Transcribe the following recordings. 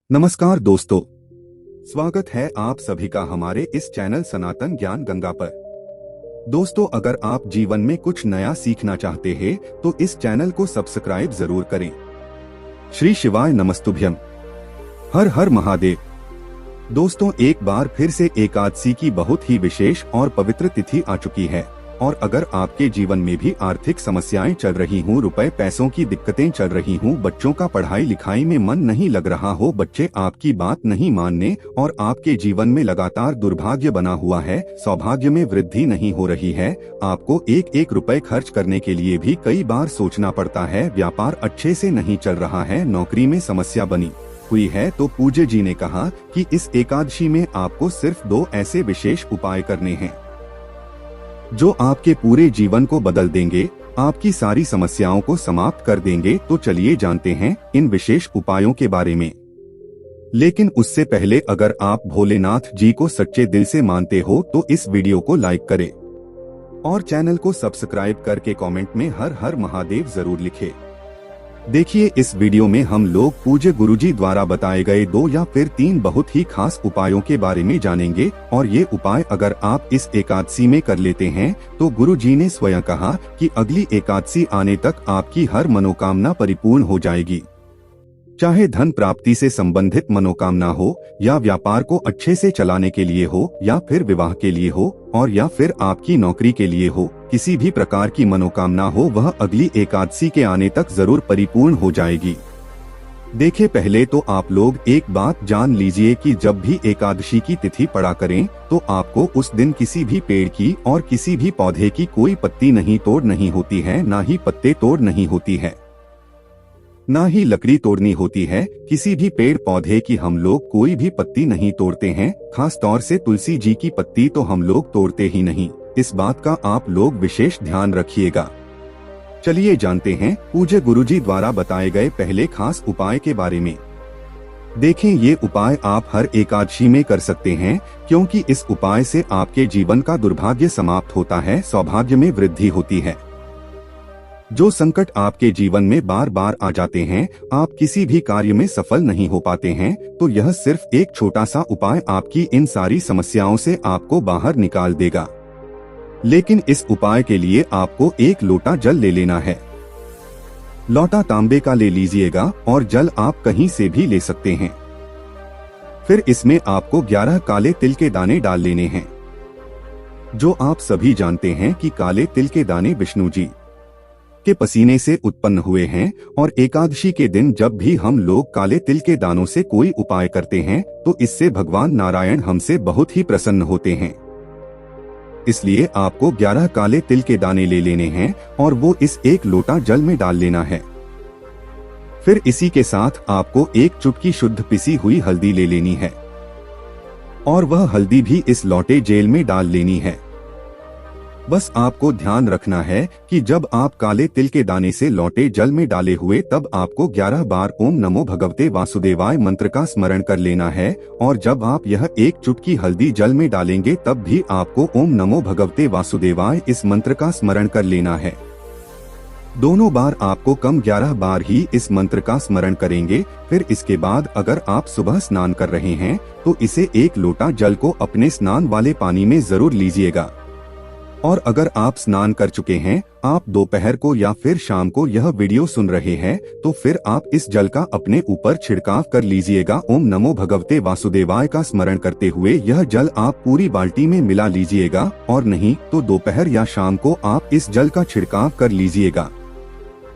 नमस्कार दोस्तों, स्वागत है आप सभी का हमारे इस चैनल सनातन ज्ञान गंगा पर। दोस्तों, अगर आप जीवन में कुछ नया सीखना चाहते हैं तो इस चैनल को सब्सक्राइब जरूर करें। श्री शिवाय नमस्तुभ्यम। हर हर महादेव। दोस्तों, एक बार फिर से एकादशी की बहुत ही विशेष और पवित्र तिथि आ चुकी है और अगर आपके जीवन में भी आर्थिक समस्याएं चल रही हूँ, रुपए पैसों की दिक्कतें चल रही हूँ, बच्चों का पढ़ाई लिखाई में मन नहीं लग रहा हो, बच्चे आपकी बात नहीं मानने और आपके जीवन में लगातार दुर्भाग्य बना हुआ है, सौभाग्य में वृद्धि नहीं हो रही है, आपको एक एक रुपए खर्च करने के लिए भी कई बार सोचना पड़ता है, व्यापार अच्छे से नहीं चल रहा है, नौकरी में समस्या बनी हुई है, तो पूज्य जी ने कहा कि इस एकादशी में आपको सिर्फ 2 ऐसे विशेष उपाय करने हैं जो आपके पूरे जीवन को बदल देंगे, आपकी सारी समस्याओं को समाप्त कर देंगे। तो चलिए जानते हैं इन विशेष उपायों के बारे में। लेकिन उससे पहले अगर आप भोलेनाथ जी को सच्चे दिल से मानते हो तो इस वीडियो को लाइक करें और चैनल को सब्सक्राइब करके कमेंट में हर हर महादेव जरूर लिखें। देखिए, इस वीडियो में हम लोग पूज्य गुरुजी द्वारा बताए गए 2 या फिर 3 बहुत ही खास उपायों के बारे में जानेंगे और ये उपाय अगर आप इस एकादशी में कर लेते हैं तो गुरुजी ने स्वयं कहा कि अगली एकादशी आने तक आपकी हर मनोकामना परिपूर्ण हो जाएगी। चाहे धन प्राप्ति से संबंधित मनोकामना हो या व्यापार को अच्छे से चलाने के लिए हो या फिर विवाह के लिए हो और या फिर आपकी नौकरी के लिए हो, किसी भी प्रकार की मनोकामना हो वह अगली एकादशी के आने तक जरूर परिपूर्ण हो जाएगी। देखिए, पहले तो आप लोग एक बात जान लीजिए कि जब भी एकादशी की तिथि पड़ा करें तो आपको उस दिन किसी भी पेड़ की और किसी भी पौधे की कोई पत्ती नहीं तोड़ नहीं होती है, ना ही पत्ते तोड़ नहीं होती है, ना ही लकड़ी तोड़नी होती है। किसी भी पेड़ पौधे की हम लोग कोई भी पत्ती नहीं तोड़ते हैं, खास तौर से तुलसी जी की पत्ती तो हम लोग तोड़ते ही नहीं। इस बात का आप लोग विशेष ध्यान रखिएगा। चलिए जानते हैं पूज्य गुरुजी द्वारा बताए गए पहले खास उपाय के बारे में। देखें, ये उपाय आप हर एकादशी में कर सकते हैं क्योंकि इस उपाय से आपके जीवन का दुर्भाग्य समाप्त होता है, सौभाग्य में वृद्धि होती है। जो संकट आपके जीवन में बार बार आ जाते हैं, आप किसी भी कार्य में सफल नहीं हो पाते हैं, तो यह सिर्फ एक छोटा सा उपाय आपकी इन सारी समस्याओं से आपको बाहर निकाल देगा। लेकिन इस उपाय के लिए आपको 1 लोटा जल ले लेना है। लोटा तांबे का ले लीजिएगा और जल आप कहीं से भी ले सकते हैं। फिर इसमें आपको 11 काले तिल के दाने डाल लेने हैं। जो आप सभी जानते हैं कि काले तिल के दाने विष्णु जी के पसीने से उत्पन्न हुए हैं और एकादशी के दिन जब भी हम लोग काले तिल के दानों से कोई उपाय करते हैं तो इससे भगवान नारायण हमसे बहुत ही प्रसन्न होते हैं। इसलिए आपको 11 काले तिल के दाने ले लेने हैं और वो इस 1 लोटा जल में डाल लेना है। फिर इसी के साथ आपको 1 चुटकी शुद्ध पिसी हुई हल्दी ले लेनी है और वह हल्दी भी इस लोटे जेल में डाल लेनी है। बस आपको ध्यान रखना है कि जब आप काले तिल के दाने से लौटे जल में डाले हुए तब आपको 11 बार ओम नमो भगवते वासुदेवाय मंत्र का स्मरण कर लेना है और जब आप यह 1 चुटकी हल्दी जल में डालेंगे तब भी आपको ओम नमो भगवते वासुदेवाय इस मंत्र का स्मरण कर लेना है। दोनों बार आपको कम 11 बार ही इस मंत्र का स्मरण करेंगे। फिर इसके बाद अगर आप सुबह स्नान कर रहे हैं तो इसे 1 लोटा जल को अपने स्नान वाले पानी में जरूर लीजिएगा और अगर आप स्नान कर चुके हैं, आप दोपहर को या फिर शाम को यह वीडियो सुन रहे हैं तो फिर आप इस जल का अपने ऊपर छिड़काव कर लीजिएगा। ओम नमो भगवते वासुदेवाय का स्मरण करते हुए यह जल आप पूरी बाल्टी में मिला लीजिएगा और नहीं तो दोपहर या शाम को आप इस जल का छिड़काव कर लीजिएगा।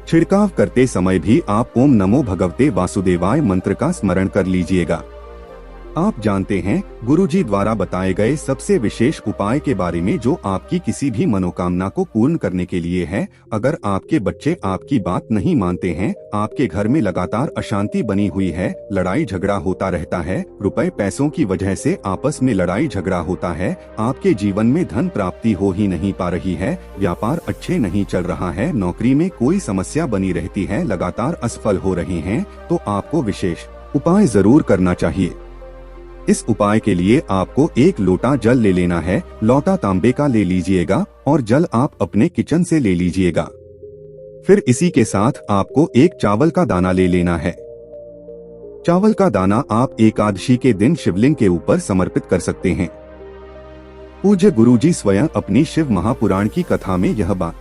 छिड़काव करते समय भी आप ओम नमो भगवते वासुदेवाय मंत्र का स्मरण कर लीजिएगा। आप जानते हैं गुरुजी द्वारा बताए गए सबसे विशेष उपाय के बारे में जो आपकी किसी भी मनोकामना को पूर्ण करने के लिए है। अगर आपके बच्चे आपकी बात नहीं मानते हैं, आपके घर में लगातार अशांति बनी हुई है, लड़ाई झगड़ा होता रहता है, रुपए पैसों की वजह से आपस में लड़ाई झगड़ा होता है, आपके जीवन में धन प्राप्ति हो ही नहीं पा रही है, व्यापार अच्छे नहीं चल रहा है, नौकरी में कोई समस्या बनी रहती है, लगातार असफल हो रहे हैं, तो आपको विशेष उपाय जरूर करना चाहिए। इस उपाय के लिए आपको 1 लोटा जल ले लेना है। लोटा तांबे का ले लीजिएगा और जल आप अपने किचन से ले लीजिएगा। फिर इसी के साथ आपको 1 चावल का दाना ले लेना है। चावल का दाना आप एकादशी के दिन शिवलिंग के ऊपर समर्पित कर सकते हैं। पूज्य गुरुजी स्वयं अपनी शिव महापुराण की कथा में यह बात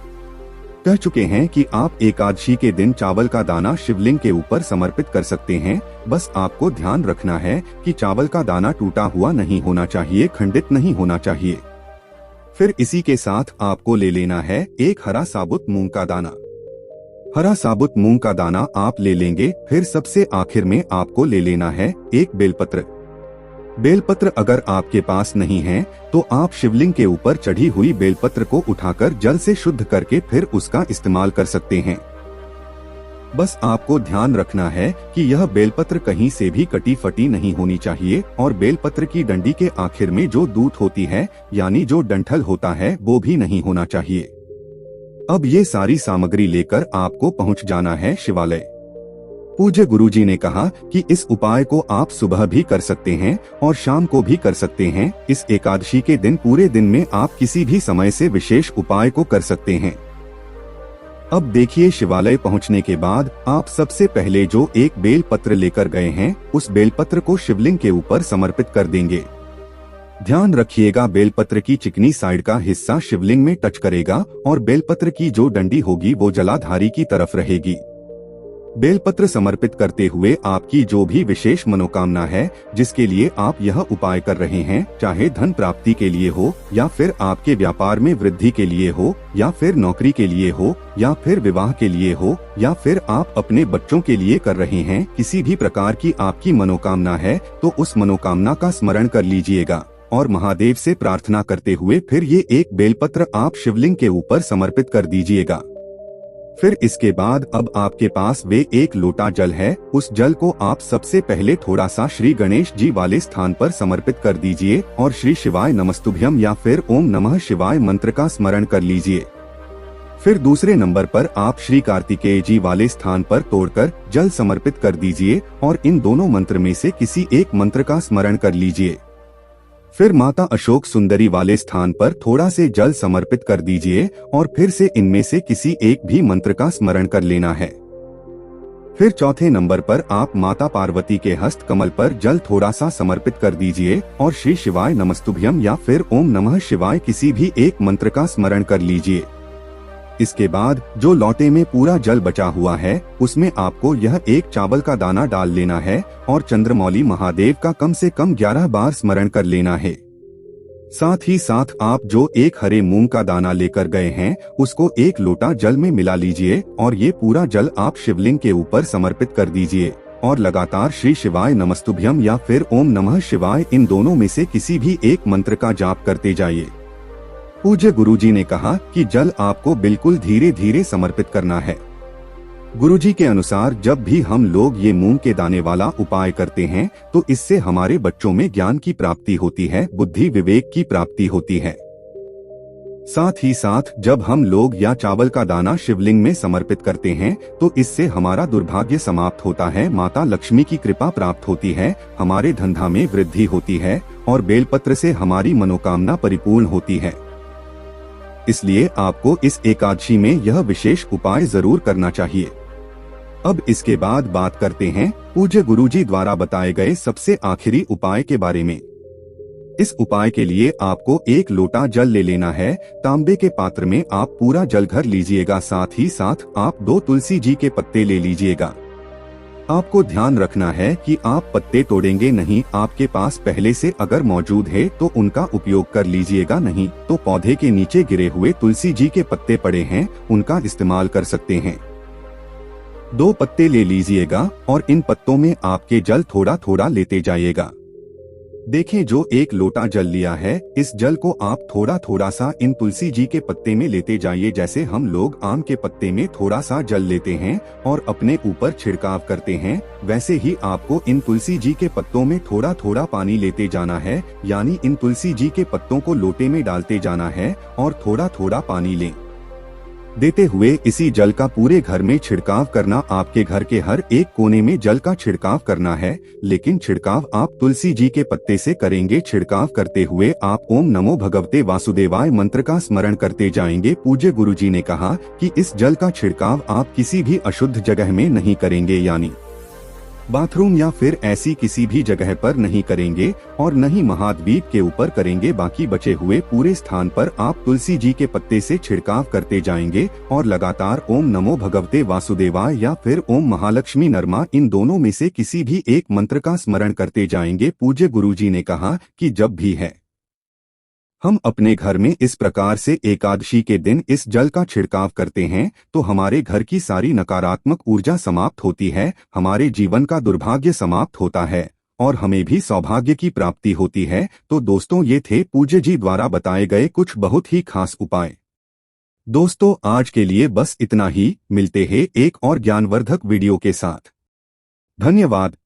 कह चुके हैं कि आप एकादशी के दिन चावल का दाना शिवलिंग के ऊपर समर्पित कर सकते हैं। बस आपको ध्यान रखना है कि चावल का दाना टूटा हुआ नहीं होना चाहिए, खंडित नहीं होना चाहिए। फिर इसी के साथ आपको ले लेना है एक हरा साबुत मूंग का दाना। हरा साबुत मूंग का दाना आप ले लेंगे। फिर सबसे आखिर में आपको ले लेना है एक बेलपत्र। बेलपत्र अगर आपके पास नहीं है तो आप शिवलिंग के ऊपर चढ़ी हुई बेलपत्र को उठाकर जल से शुद्ध करके फिर उसका इस्तेमाल कर सकते हैं। बस आपको ध्यान रखना है कि यह बेलपत्र कहीं से भी कटी फटी नहीं होनी चाहिए और बेलपत्र की डंडी के आखिर में जो दूत होती है यानी जो डंठल होता है वो भी नहीं होना चाहिए। अब ये सारी सामग्री लेकर आपको पहुंच जाना है शिवालय। पूज्य गुरुजी ने कहा कि इस उपाय को आप सुबह भी कर सकते हैं और शाम को भी कर सकते हैं। इस एकादशी के दिन पूरे दिन में आप किसी भी समय से विशेष उपाय को कर सकते हैं। अब देखिए, शिवालय पहुंचने के बाद आप सबसे पहले जो एक बेल पत्र लेकर गए हैं उस बेलपत्र को शिवलिंग के ऊपर समर्पित कर देंगे। ध्यान रखिएगा, बेलपत्र की चिकनी साइड का हिस्सा शिवलिंग में टच करेगा और बेलपत्र की जो डंडी होगी वो जलाधारी की तरफ रहेगी। बेलपत्र समर्पित करते हुए आपकी जो भी विशेष मनोकामना है जिसके लिए आप यह उपाय कर रहे हैं, चाहे धन प्राप्ति के लिए हो या फिर आपके व्यापार में वृद्धि के लिए हो या फिर नौकरी के लिए हो या फिर विवाह के लिए हो या फिर आप अपने बच्चों के लिए कर रहे हैं, किसी भी प्रकार की आपकी मनोकामना है तो उस मनोकामना का स्मरण कर लीजिएगा और महादेव से प्रार्थना करते हुए फिर ये एक बेलपत्र आप शिवलिंग के ऊपर समर्पित कर दीजिएगा। फिर इसके बाद अब आपके पास वे एक लोटा जल है, उस जल को आप सबसे पहले थोड़ा सा श्री गणेश जी वाले स्थान पर समर्पित कर दीजिए और श्री शिवाय नमस्तुभ्यम या फिर ओम नमः शिवाय मंत्र का स्मरण कर लीजिए। फिर दूसरे नंबर पर आप श्री कार्तिकेय जी वाले स्थान पर तोड़कर जल समर्पित कर दीजिए और इन दोनों मंत्र में से किसी एक मंत्र का स्मरण कर लीजिए। फिर माता अशोक सुंदरी वाले स्थान पर थोड़ा से जल समर्पित कर दीजिए और फिर से इनमें से किसी एक भी मंत्र का स्मरण कर लेना है। फिर चौथे नंबर पर आप माता पार्वती के हस्त कमल पर जल थोड़ा सा समर्पित कर दीजिए और श्री शिवाय नमस्तुभ्यम या फिर ओम नमः शिवाय किसी भी एक मंत्र का स्मरण कर लीजिए। इसके बाद जो लोटे में पूरा जल बचा हुआ है उसमें आपको यह एक चावल का दाना डाल लेना है और चंद्रमौली महादेव का कम से कम 11 बार स्मरण कर लेना है। साथ ही साथ आप जो एक हरे मूंग का दाना लेकर गए हैं उसको एक लोटा जल में मिला लीजिए और ये पूरा जल आप शिवलिंग के ऊपर समर्पित कर दीजिए और लगातार श्री शिवाय नमस्तुभ्यम या फिर ओम नमः शिवाय इन दोनों में से किसी भी एक मंत्र का जाप करते जाइए। पूज्य गुरुजी ने कहा कि जल आपको बिल्कुल धीरे धीरे समर्पित करना है। गुरुजी के अनुसार जब भी हम लोग ये मूंग के दाने वाला उपाय करते हैं तो इससे हमारे बच्चों में ज्ञान की प्राप्ति होती है, बुद्धि विवेक की प्राप्ति होती है। साथ ही साथ जब हम लोग या चावल का दाना शिवलिंग में समर्पित करते हैं तो इससे हमारा दुर्भाग्य समाप्त होता है, माता लक्ष्मी की कृपा प्राप्त होती है, हमारे धंधा में वृद्धि होती है और बेलपत्र से हमारी मनोकामना परिपूर्ण होती है। इसलिए आपको इस एकादशी में यह विशेष उपाय जरूर करना चाहिए। अब इसके बाद बात करते हैं पूज्य गुरुजी द्वारा बताए गए सबसे आखिरी उपाय के बारे में। इस उपाय के लिए आपको एक लोटा जल ले लेना है। तांबे के पात्र में आप पूरा जल भर लीजिएगा। साथ ही साथ आप 2 तुलसी जी के पत्ते ले लीजिएगा। आपको ध्यान रखना है कि आप पत्ते तोड़ेंगे नहीं। आपके पास पहले से अगर मौजूद है तो उनका उपयोग कर लीजिएगा, नहीं तो पौधे के नीचे गिरे हुए तुलसी जी के पत्ते पड़े हैं उनका इस्तेमाल कर सकते हैं। 2 पत्ते ले लीजिएगा और इन पत्तों में आपके जल थोड़ा थोड़ा लेते जाइएगा। देखें, जो एक लोटा जल लिया है इस जल को आप थोड़ा थोड़ा सा इन तुलसी जी के पत्ते में लेते जाइए। जैसे हम लोग आम के पत्ते में थोड़ा सा जल लेते हैं और अपने ऊपर छिड़काव करते हैं, वैसे ही आपको इन तुलसी जी के पत्तों में थोड़ा थोड़ा पानी लेते जाना है। यानी इन तुलसी जी के पत्तों को लोटे में डालते जाना है और थोड़ा थोड़ा पानी लें देते हुए इसी जल का पूरे घर में छिड़काव करना। आपके घर के हर एक कोने में जल का छिड़काव करना है, लेकिन छिड़काव आप तुलसी जी के पत्ते से करेंगे। छिड़काव करते हुए आप ओम नमो भगवते वासुदेवाय मंत्र का स्मरण करते जाएंगे। पूज्य गुरुजी ने कहा कि इस जल का छिड़काव आप किसी भी अशुद्ध जगह में नहीं करेंगे, यानी बाथरूम या फिर ऐसी किसी भी जगह पर नहीं करेंगे और न ही महाद्वीप के ऊपर करेंगे। बाकी बचे हुए पूरे स्थान पर आप तुलसी जी के पत्ते से छिड़काव करते जाएंगे और लगातार ओम नमो भगवते वासुदेवाय या फिर ओम महालक्ष्मी नरमा, इन दोनों में से किसी भी एक मंत्र का स्मरण करते जाएंगे। पूज्य गुरुजी ने कहा कि जब भी है हम अपने घर में इस प्रकार से एकादशी के दिन इस जल का छिड़काव करते हैं तो हमारे घर की सारी नकारात्मक ऊर्जा समाप्त होती है, हमारे जीवन का दुर्भाग्य समाप्त होता है और हमें भी सौभाग्य की प्राप्ति होती है। तो दोस्तों, ये थे पूज्य जी द्वारा बताए गए कुछ बहुत ही खास उपाय। दोस्तों, आज के लिए बस इतना ही। मिलते हैं एक और ज्ञानवर्धक वीडियो के साथ। धन्यवाद।